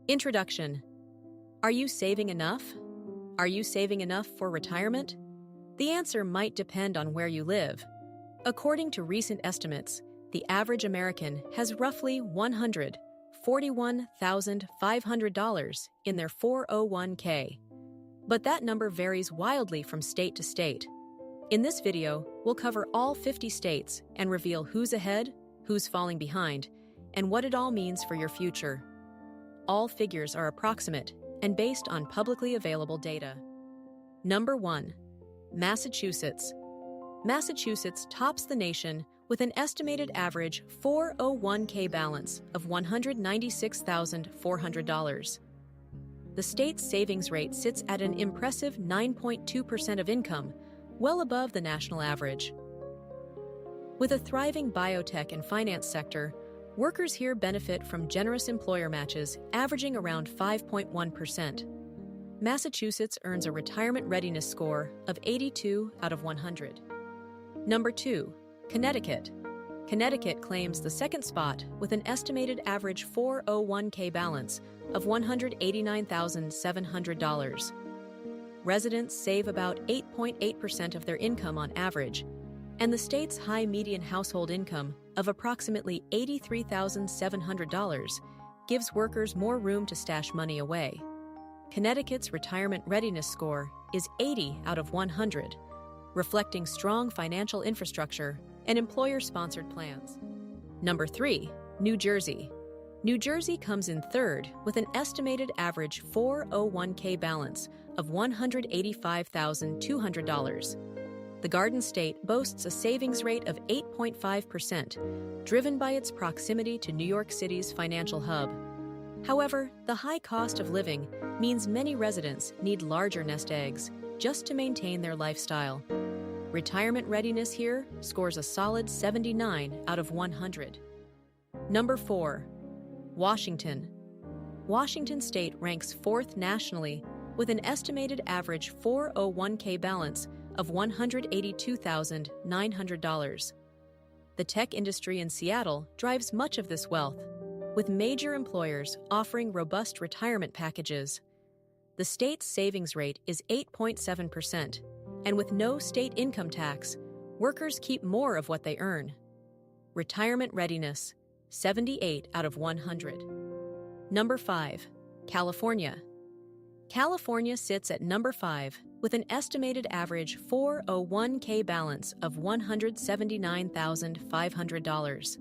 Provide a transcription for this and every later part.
Introduction. Are you saving enough? Are you saving enough for retirement? The answer might depend on where you live. According to recent estimates, the average American has roughly $141,500 in their 401k. But that number varies wildly from state to state. In this video, we'll cover all 50 states and reveal who's ahead, who's falling behind, and what it all means for your future. All figures are approximate and based on publicly available data. Number 1. Massachusetts. Massachusetts tops the nation with an estimated average 401k balance of $196,400. The state's savings rate sits at an impressive 9.2% of income, well above the national average. With a thriving biotech and finance sector, workers here benefit from generous employer matches averaging around 5.1%. Massachusetts earns a retirement readiness score of 82 out of 100. Number 2. Connecticut. Connecticut claims the second spot with an estimated average 401k balance of $189,700. Residents save about 8.8% of their income on average, and the state's high median household income of approximately $83,700 gives workers more room to stash money away. Connecticut's retirement readiness score is 80 out of 100, reflecting strong financial infrastructure and employer-sponsored plans. Number 3. New Jersey. New Jersey comes in third with an estimated average 401k balance of $185,200. The Garden State boasts a savings rate of 8.5%, driven by its proximity to New York City's financial hub. However, the high cost of living means many residents need larger nest eggs just to maintain their lifestyle. Retirement readiness here scores a solid 79 out of 100. Number 4. Washington. Washington State ranks fourth nationally with an estimated average 401k balance of $182,900. The tech industry in Seattle drives much of this wealth, with major employers offering robust retirement packages. The state's savings rate is 8.7%, and with no state income tax, workers keep more of what they earn. Retirement readiness, 78 out of 100. Number 5. California. California sits at number 5 with an estimated average 401k balance of $179,500.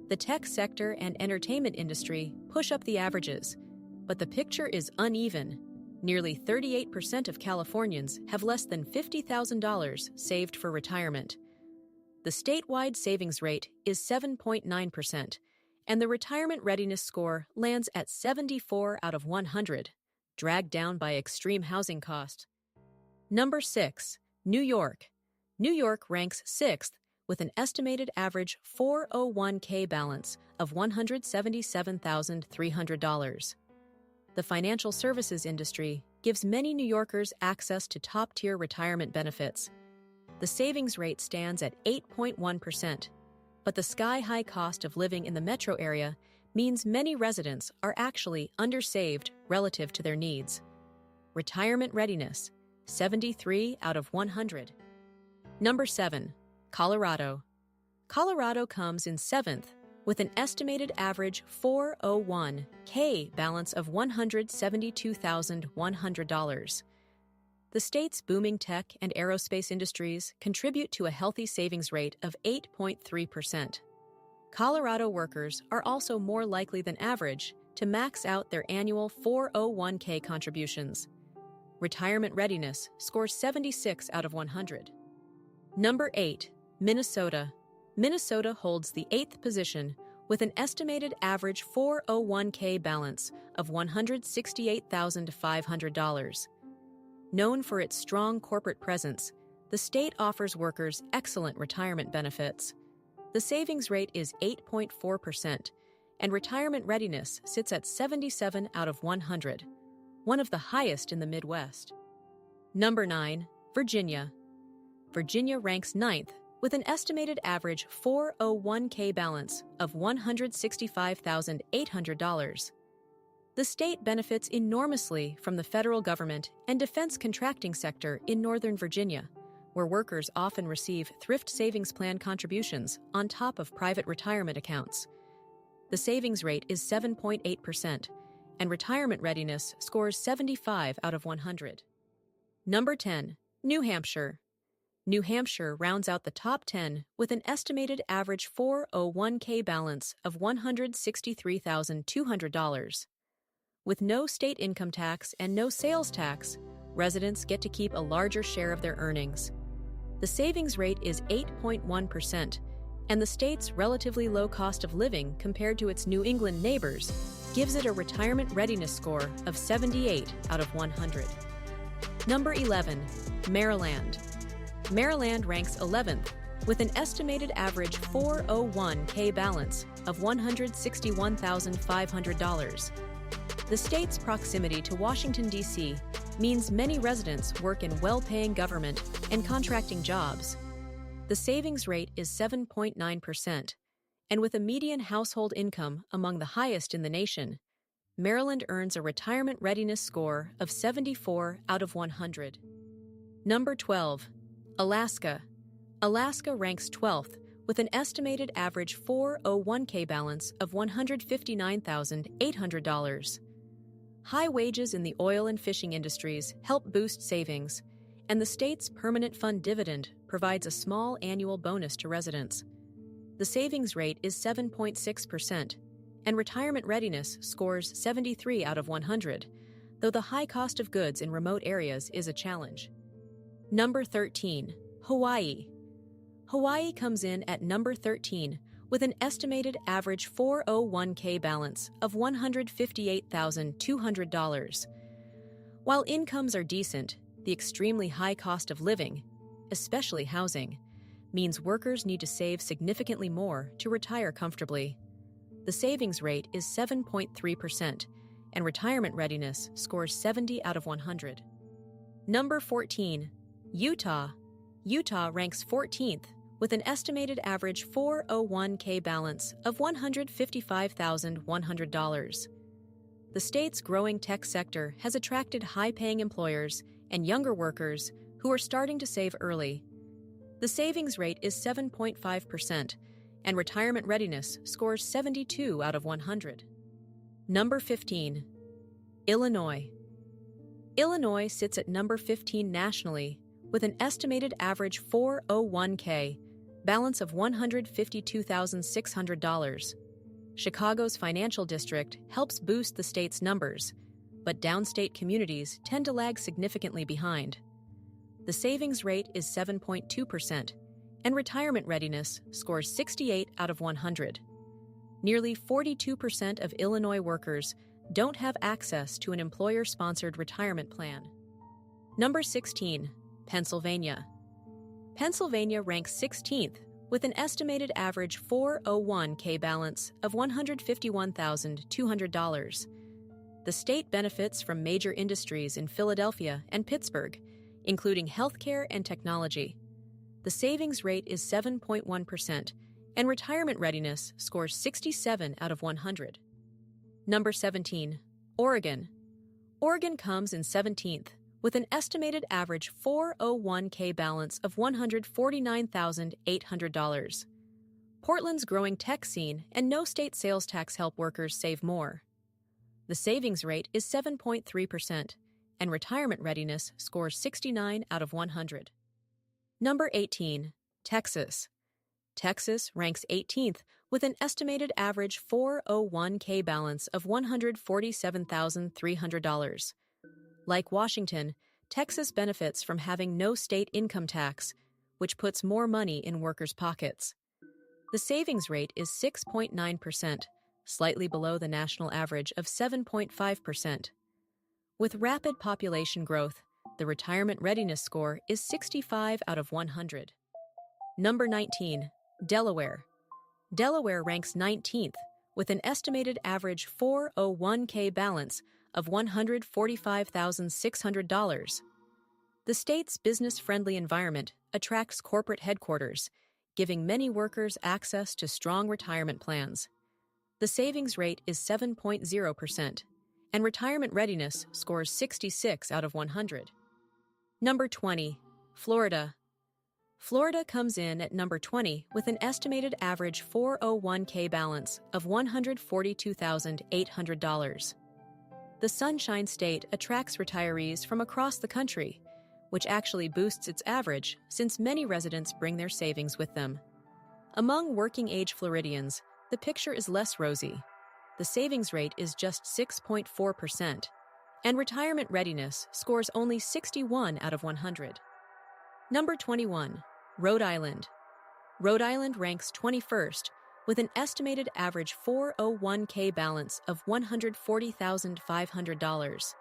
The tech sector and entertainment industry push up the averages, but the picture is uneven. Nearly 38% of Californians have less than $50,000 saved for retirement. The statewide savings rate is 7.9%, and the retirement readiness score lands at 74 out of 100, dragged down by extreme housing costs. Number 6. New York. New York ranks 6th with an estimated average 401k balance of $177,300. The financial services industry gives many New Yorkers access to top-tier retirement benefits. The savings rate stands at 8.1%, but the sky-high cost of living in the metro area means many residents are actually undersaved relative to their needs. Retirement readiness, 73 out of 100. Number 7. Colorado. Colorado comes in 7th with an estimated average 401k balance of $172,100. The state's booming tech and aerospace industries contribute to a healthy savings rate of 8.3%. Colorado workers are also more likely than average to max out their annual 401k contributions. Retirement readiness scores 76 out of 100. Number 8. Minnesota. Minnesota holds the 8th position with an estimated average 401k balance of $168,500. Known for its strong corporate presence, the state offers workers excellent retirement benefits. The savings rate is 8.4%, and retirement readiness sits at 77 out of 100, one of the highest in the Midwest. Number 9. Virginia. Virginia ranks 9th with an estimated average 401k balance of $165,800. The state benefits enormously from the federal government and defense contracting sector in Northern Virginia, where workers often receive thrift savings plan contributions on top of private retirement accounts. The savings rate is 7.8%, and retirement readiness scores 75 out of 100. Number 10. New Hampshire. New Hampshire rounds out the top 10 with an estimated average 401k balance of $163,200. With no state income tax and no sales tax, residents get to keep a larger share of their earnings. The savings rate is 8.1%, and the state's relatively low cost of living compared to its New England neighbors gives it a retirement readiness score of 78 out of 100. Number 11. Maryland. Maryland ranks 11th with an estimated average 401k balance of $161,500. The state's proximity to Washington, D.C. means many residents work in well-paying government and contracting jobs. The savings rate is 7.9%, and with a median household income among the highest in the nation, Maryland earns a retirement readiness score of 74 out of 100. Number 12. Alaska. Alaska ranks 12th with an estimated average 401k balance of $159,800. High wages in the oil and fishing industries help boost savings, and the state's permanent fund dividend provides a small annual bonus to residents. The savings rate is 7.6%, and retirement readiness scores 73 out of 100, though the high cost of goods in remote areas is a challenge. Number 13. Hawaii. Hawaii comes in at number 13 with an estimated average 401k balance of $158,200. While incomes are decent, the extremely high cost of living, especially housing, means workers need to save significantly more to retire comfortably. The savings rate is 7.3%, and retirement readiness scores 70 out of 100. Number 14. Utah. Utah ranks 14th with an estimated average 401k balance of $155,100. The state's growing tech sector has attracted high-paying employers and younger workers who are starting to save early. The savings rate is 7.5%, and retirement readiness scores 72 out of 100. Number 15. Illinois. Illinois sits at number 15 nationally with an estimated average 401k balance of $152,600. Chicago's financial district helps boost the state's numbers, but downstate communities tend to lag significantly behind. The savings rate is 7.2%, and retirement readiness scores 68 out of 100. Nearly 42% of Illinois workers don't have access to an employer-sponsored retirement plan. Number 16. Pennsylvania. Pennsylvania ranks 16th with an estimated average 401k balance of $151,200. The state benefits from major industries in Philadelphia and Pittsburgh, including healthcare and technology. The savings rate is 7.1%, and retirement readiness scores 67 out of 100. Number 17. Oregon. Oregon comes in 17th with an estimated average 401k balance of $149,800. Portland's growing tech scene and no state sales tax help workers save more. The savings rate is 7.3%, and retirement readiness scores 69 out of 100. Number 18. Texas. Texas ranks 18th with an estimated average 401k balance of $147,300. Like Washington, Texas benefits from having no state income tax, which puts more money in workers' pockets. The savings rate is 6.9%, slightly below the national average of 7.5%. With rapid population growth, the retirement readiness score is 65 out of 100. Number 19. Delaware. Delaware ranks 19th with an estimated average 401k balance of $145,600. The state's business-friendly environment attracts corporate headquarters, giving many workers access to strong retirement plans. The savings rate is 7.0%, and retirement readiness scores 66 out of 100. Number 20. Florida. Florida comes in at number 20 with an estimated average 401k balance of $142,800. The Sunshine State attracts retirees from across the country, which actually boosts its average since many residents bring their savings with them. Among working-age Floridians, the picture is less rosy. The savings rate is just 6.4%, and retirement readiness scores only 61 out of 100. Number 21. Rhode Island. Rhode Island ranks 21st with an estimated average 401k balance of $140,500.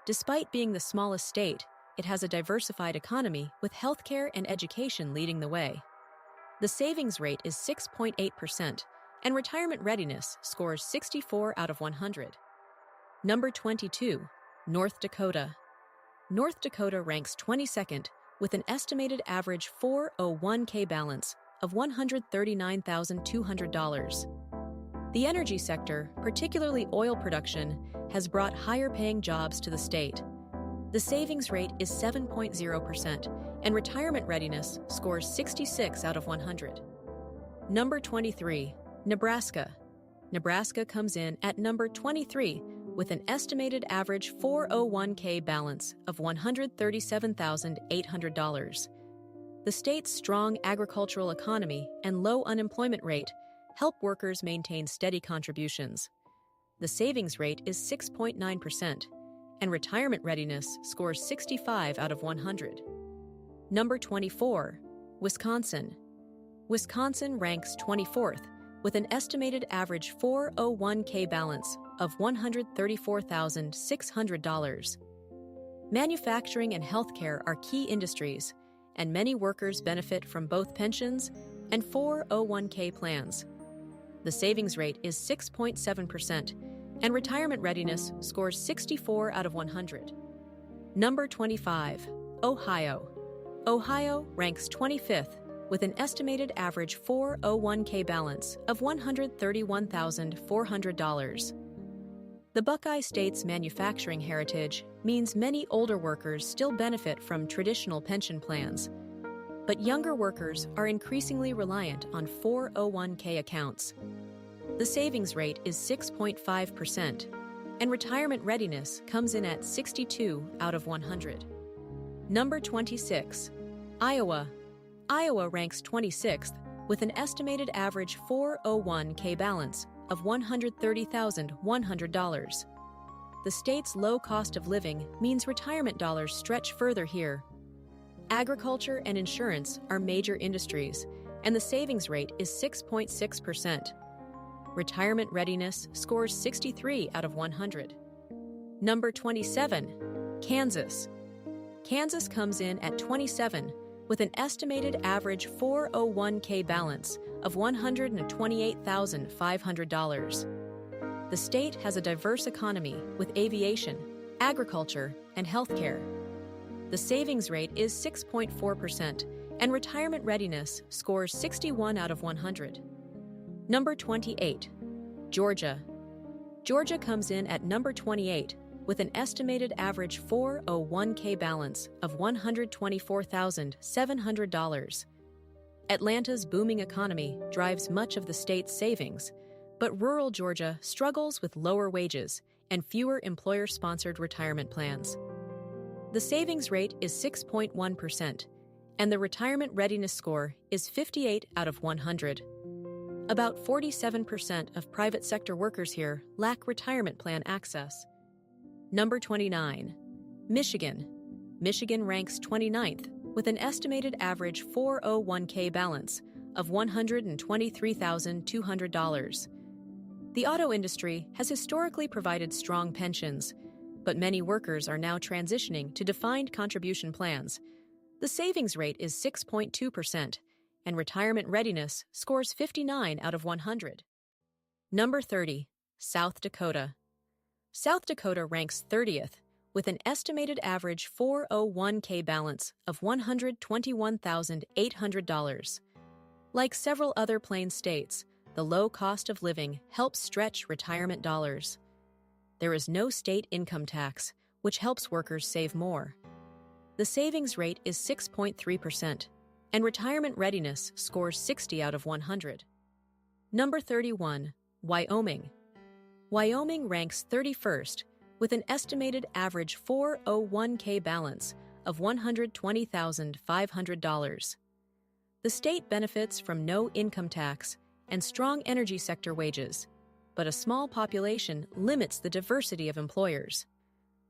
Despite being the smallest state, it has a diversified economy with healthcare and education leading the way. The savings rate is 6.8%, and retirement readiness scores 64 out of 100. Number 22. North Dakota. North Dakota ranks 22nd with an estimated average 401k balance of $139,200. The energy sector, particularly oil production, has brought higher-paying jobs to the state. The savings rate is 7.0%, and retirement readiness scores 66 out of 100. Number 23. Nebraska. Nebraska comes in at number 23 with an estimated average 401k balance of $137,800. The state's strong agricultural economy and low unemployment rate help workers maintain steady contributions. The savings rate is 6.9%, and retirement readiness scores 65 out of 100. Number 24. Wisconsin. Wisconsin ranks 24th with an estimated average 401k balance of $134,600. Manufacturing and healthcare are key industries, and many workers benefit from both pensions and 401k plans. The savings rate is 6.7%, and retirement readiness scores 64 out of 100. Number 25. Ohio. Ohio ranks 25th with an estimated average 401k balance of $131,400. The Buckeye State's manufacturing heritage means many older workers still benefit from traditional pension plans, but younger workers are increasingly reliant on 401k accounts. The savings rate is 6.5%, and retirement readiness comes in at 62 out of 100. Number 26. Iowa. Iowa ranks 26th with an estimated average 401k balance of $130,100. The state's low cost of living means retirement dollars stretch further here. Agriculture and insurance are major industries, and the savings rate is 6.6%. Retirement readiness scores 63 out of 100. Number 27. Kansas. Kansas comes in at 27 with an estimated average 401k balance of $128,500. The state has a diverse economy with aviation, agriculture, and healthcare. The savings rate is 6.4%, and retirement readiness scores 61 out of 100. Number 28. Georgia. Georgia comes in at number 28 with an estimated average 401k balance of $124,700. Atlanta's booming economy drives much of the state's savings, but rural Georgia struggles with lower wages and fewer employer-sponsored retirement plans. The savings rate is 6.1%, and the retirement readiness score is 58 out of 100. About 47% of private sector workers here lack retirement plan access. Number 29. Michigan. Michigan ranks 29th with an estimated average 401k balance of $123,200. The auto industry has historically provided strong pensions, but many workers are now transitioning to defined contribution plans. The savings rate is 6.2%, and retirement readiness scores 59 out of 100. Number 30. South Dakota. South Dakota ranks 30th with an estimated average 401k balance of $121,800. Like several other Plains states, the low cost of living helps stretch retirement dollars. There is no state income tax, which helps workers save more. The savings rate is 6.3%, and retirement readiness scores 60 out of 100. Number 31, Wyoming. Wyoming ranks 31st with an estimated average 401k balance of $120,500. The state benefits from no income tax and strong energy sector wages, but a small population limits the diversity of employers.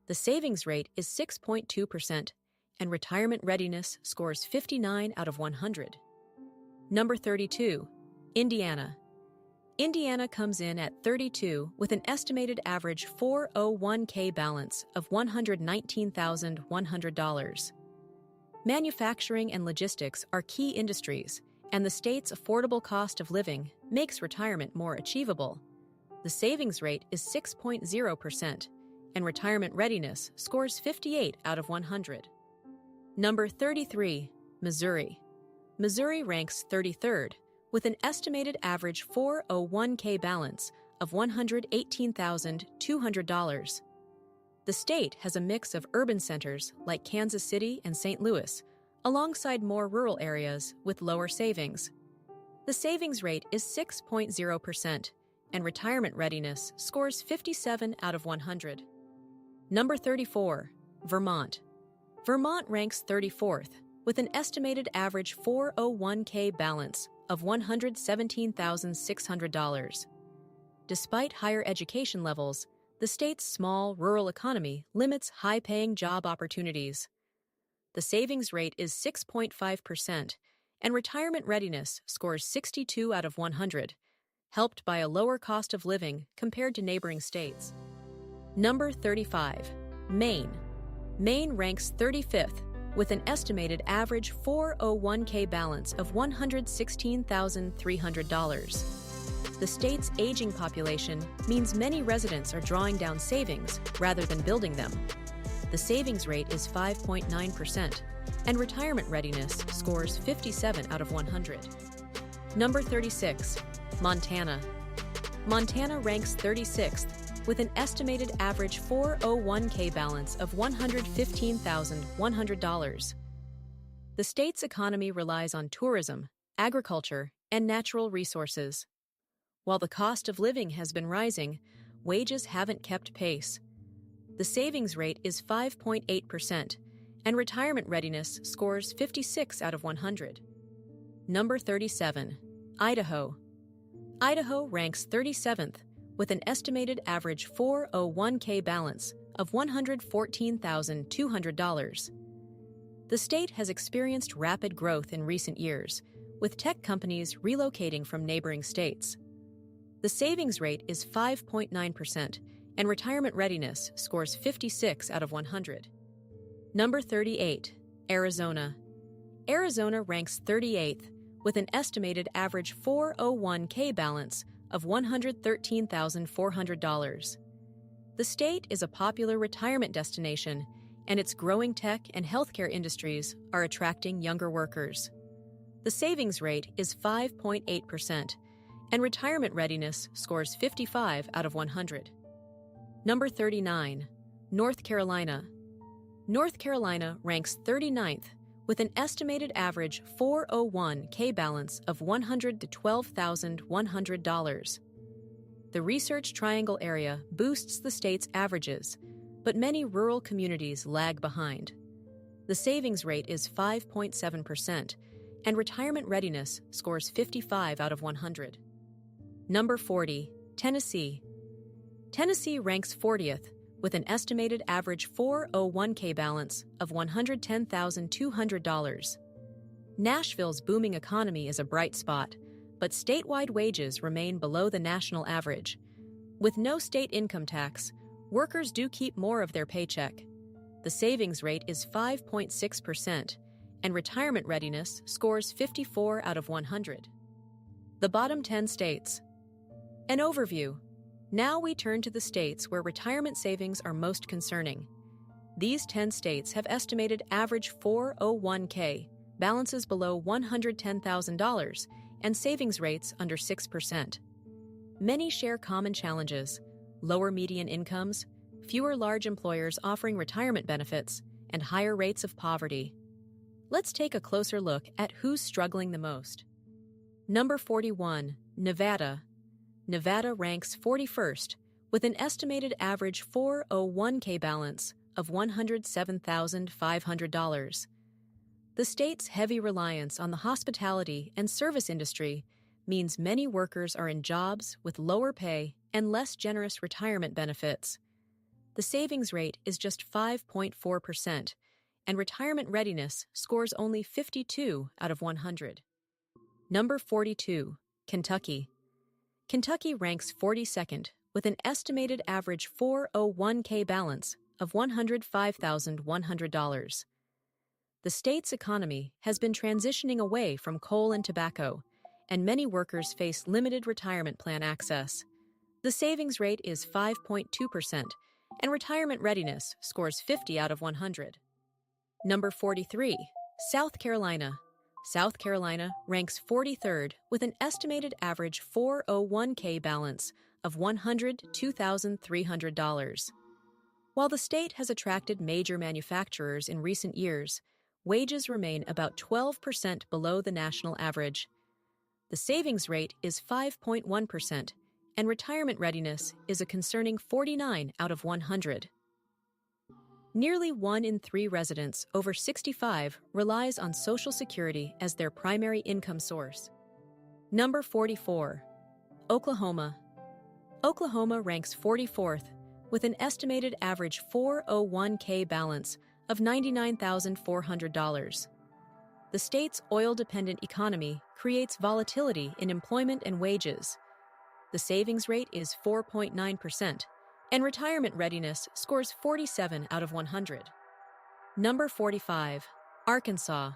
The savings rate is 6.2%, and retirement readiness scores 59 out of 100. Number 32, Indiana. Indiana comes in at 32 with an estimated average 401k balance of $119,100. Manufacturing and logistics are key industries, and the state's affordable cost of living makes retirement more achievable. The savings rate is 6.0%, and retirement readiness scores 58 out of 100. Number 33, Missouri. Missouri ranks 33rd with an estimated average 401k balance of $118,200. The state has a mix of urban centers like Kansas City and St. Louis, alongside more rural areas with lower savings. The savings rate is 6.0%, and retirement readiness scores 57 out of 100. Number 34, Vermont. Vermont ranks 34th with an estimated average 401k balance of $117,600. Despite higher education levels, the state's small rural economy limits high-paying job opportunities. The savings rate is 6.5%, and retirement readiness scores 62 out of 100, helped by a lower cost of living compared to neighboring states. Number 35, Maine. Maine ranks 35th with an estimated average 401k balance of $116,300. The state's aging population means many residents are drawing down savings rather than building them. The savings rate is 5.9%, and retirement readiness scores 57 out of 100. Number 36, Montana. Montana ranks 36th with an estimated average 401k balance of $115,100. The state's economy relies on tourism, agriculture, and natural resources. While the cost of living has been rising, wages haven't kept pace. The savings rate is 5.8%, and retirement readiness scores 56 out of 100. Number 37, Idaho. Idaho ranks 37th with an estimated average 401k balance of $114,200. The state has experienced rapid growth in recent years, with tech companies relocating from neighboring states. The savings rate is 5.9%, and retirement readiness scores 56 out of 100. Number 38, Arizona. Arizona ranks 38th with an estimated average 401k balance of $113,400. The state is a popular retirement destination, and its growing tech and healthcare industries are attracting younger workers. The savings rate is 5.8%, and retirement readiness scores 55 out of 100. Number 39, North Carolina. North Carolina ranks 39th with an estimated average 401k balance of $112,100. The Research Triangle area boosts the state's averages, but many rural communities lag behind. The savings rate is 5.7%, and retirement readiness scores 55 out of 100. Number 40, Tennessee. Tennessee ranks 40th with an estimated average 401k balance of $110,200. Nashville's booming economy is a bright spot, but statewide wages remain below the national average. With no state income tax, workers do keep more of their paycheck. The savings rate is 5.6%, and retirement readiness scores 54 out of 100. The bottom 10 states. An overview. Now we turn to the states where retirement savings are most concerning. These 10 states have estimated average 401k balances below $110,000 and savings rates under 6%. Many share common challenges: lower median incomes, fewer large employers offering retirement benefits, and higher rates of poverty. Let's take a closer look at who's struggling the most. Number 41, Nevada. Nevada ranks 41st with an estimated average 401k balance of $107,500. The state's heavy reliance on the hospitality and service industry means many workers are in jobs with lower pay and less generous retirement benefits. The savings rate is just 5.4%, and retirement readiness scores only 52 out of 100. Number 42, Kentucky. Kentucky ranks 42nd with an estimated average 401k balance of $105,100. The state's economy has been transitioning away from coal and tobacco, and many workers face limited retirement plan access. The savings rate is 5.2%, and retirement readiness scores 50 out of 100. Number 43, South Carolina. South Carolina ranks 43rd with an estimated average 401k balance of $102,300. While the state has attracted major manufacturers in recent years, wages remain about 12% below the national average. The savings rate is 5.1%, and retirement readiness is a concerning 49 out of 100. Nearly 1 in 3 residents over 65 relies on Social Security as their primary income source. Number 44, Oklahoma. Oklahoma ranks 44th with an estimated average 401k balance of $99,400. The state's oil-dependent economy creates volatility in employment and wages. The savings rate is 4.9%, and retirement readiness scores 47 out of 100. Number 45, Arkansas.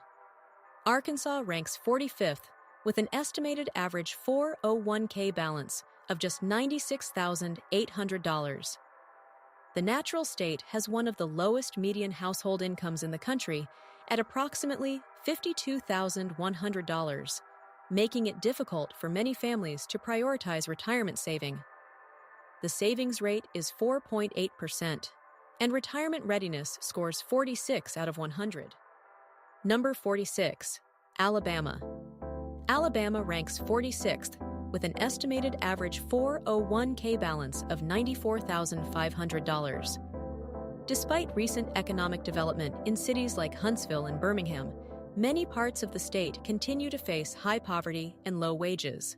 Arkansas ranks 45th with an estimated average 401k balance of just $96,800. The natural state has one of the lowest median household incomes in the country at approximately $52,100, making it difficult for many families to prioritize retirement saving. The savings rate is 4.8%, and retirement readiness scores 46 out of 100. Number 46, Alabama. Alabama ranks 46th with an estimated average 401k balance of $94,500. Despite recent economic development in cities like Huntsville and Birmingham, many parts of the state continue to face high poverty and low wages.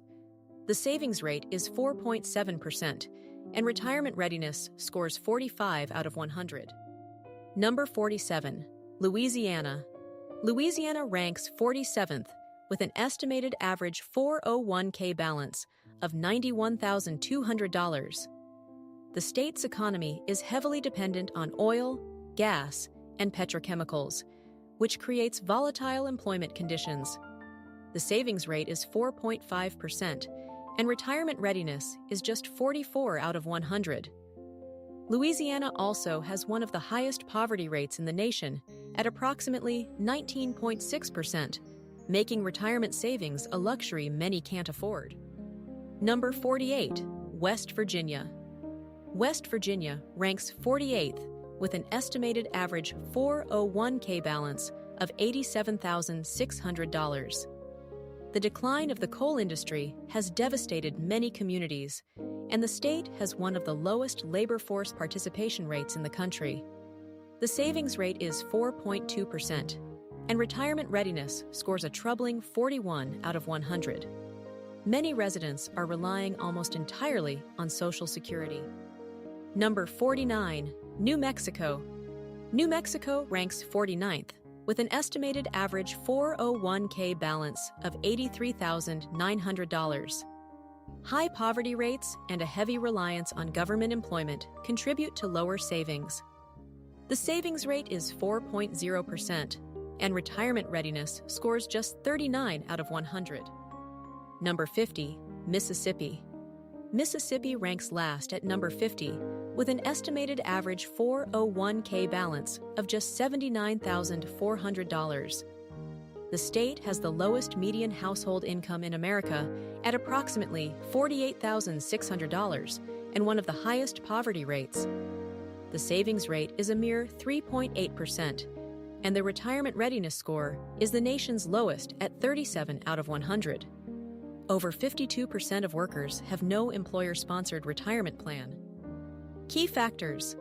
The savings rate is 4.7%, and retirement readiness scores 45 out of 100. Number 47, Louisiana. Louisiana ranks 47th with an estimated average 401k balance of $91,200. The state's economy is heavily dependent on oil, gas, and petrochemicals, which creates volatile employment conditions. The savings rate is 4.5%, and retirement readiness is just 44 out of 100. Louisiana also has one of the highest poverty rates in the nation at approximately 19.6%, making retirement savings a luxury many can't afford. Number 48, West Virginia. West Virginia ranks 48th with an estimated average 401k balance of $87,600. The decline of the coal industry has devastated many communities, and the state has one of the lowest labor force participation rates in the country. The savings rate is 4.2%, and retirement readiness scores a troubling 41 out of 100. Many residents are relying almost entirely on Social Security. Number 49, New Mexico. New Mexico ranks 49th with an estimated average 401k balance of $83,900. High poverty rates and a heavy reliance on government employment contribute to lower savings. The savings rate is 4.0%, and retirement readiness scores just 39 out of 100. Number 50, Mississippi. Mississippi ranks last at number 50 with an estimated average 401k balance of just $79,400. The state has the lowest median household income in America at approximately $48,600, and one of the highest poverty rates. The savings rate is a mere 3.8%, and the retirement readiness score is the nation's lowest at 37 out of 100. Over 52% of workers have no employer-sponsored retirement plan. Key factors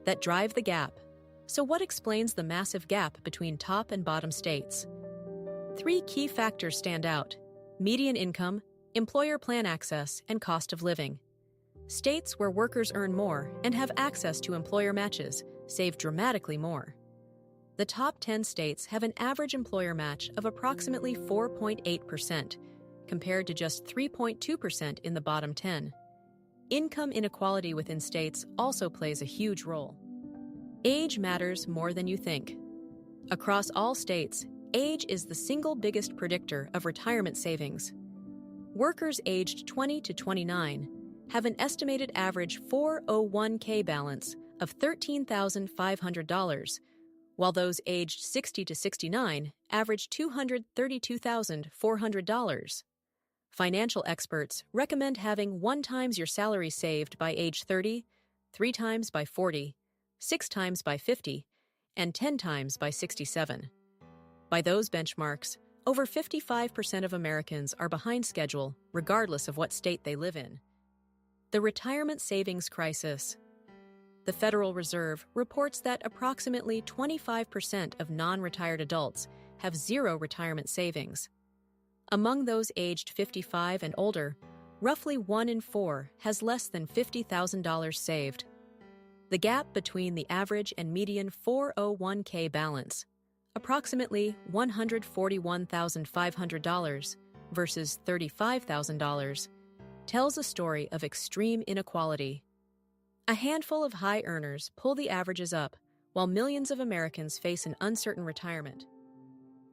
that drive the gap. So what explains the massive gap between top and bottom states? 3 key factors stand out: median income, employer plan access, and cost of living. States where workers earn more and have access to employer matches save dramatically more. The top 10 states have an average employer match of approximately 4.8%, compared to just 3.2% in the bottom 10. Income inequality within states also plays a huge role. Age matters more than you think. Across all states, age is the single biggest predictor of retirement savings. Workers aged 20 to 29 have an estimated average 401k balance of $13,500, while those aged 60 to 69 average $232,400. Financial experts recommend having 1 times your salary saved by age 30, 3 times by 40, 6 times by 50, and 10 times by 67. By those benchmarks, over 55% of Americans are behind schedule, regardless of what state they live in. The retirement savings crisis. The Federal Reserve reports that approximately 25% of non-retired adults have zero retirement savings. Among those aged 55 and older, roughly 1 in 4 has less than $50,000 saved. The gap between the average and median 401k balance, approximately $141,500 versus $35,000, tells a story of extreme inequality. A handful of high earners pull the averages up, while millions of Americans face an uncertain retirement.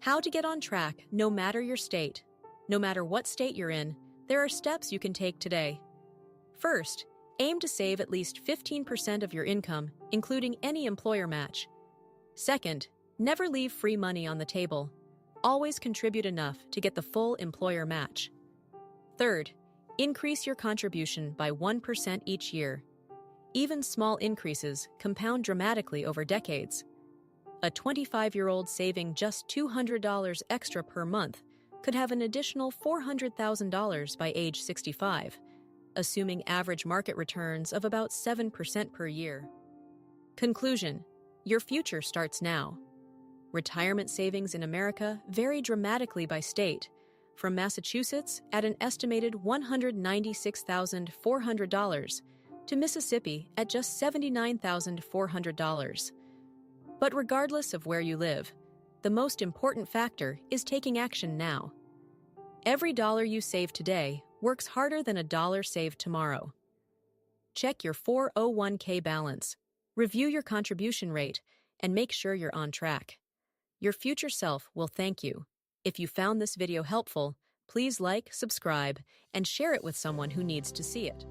How to get on track no matter your state. No matter what state you're in, there are steps you can take today. First, aim to save at least 15% of your income, including any employer match. Second, never leave free money on the table. Always contribute enough to get the full employer match. Third, increase your contribution by 1% each year. Even small increases compound dramatically over decades. A 25-year-old saving just $200 extra per month could have an additional $400,000 by age 65, assuming average market returns of about 7% per year. Conclusion: your future starts now. Retirement savings in America vary dramatically by state, from Massachusetts at an estimated $196,400 to Mississippi at just $79,400. But regardless of where you live, the most important factor is taking action now. Every dollar you save today works harder than a dollar saved tomorrow. Check your 401k balance, review your contribution rate, and make sure you're on track. Your future self will thank you. If you found this video helpful, please like, subscribe, and share it with someone who needs to see it.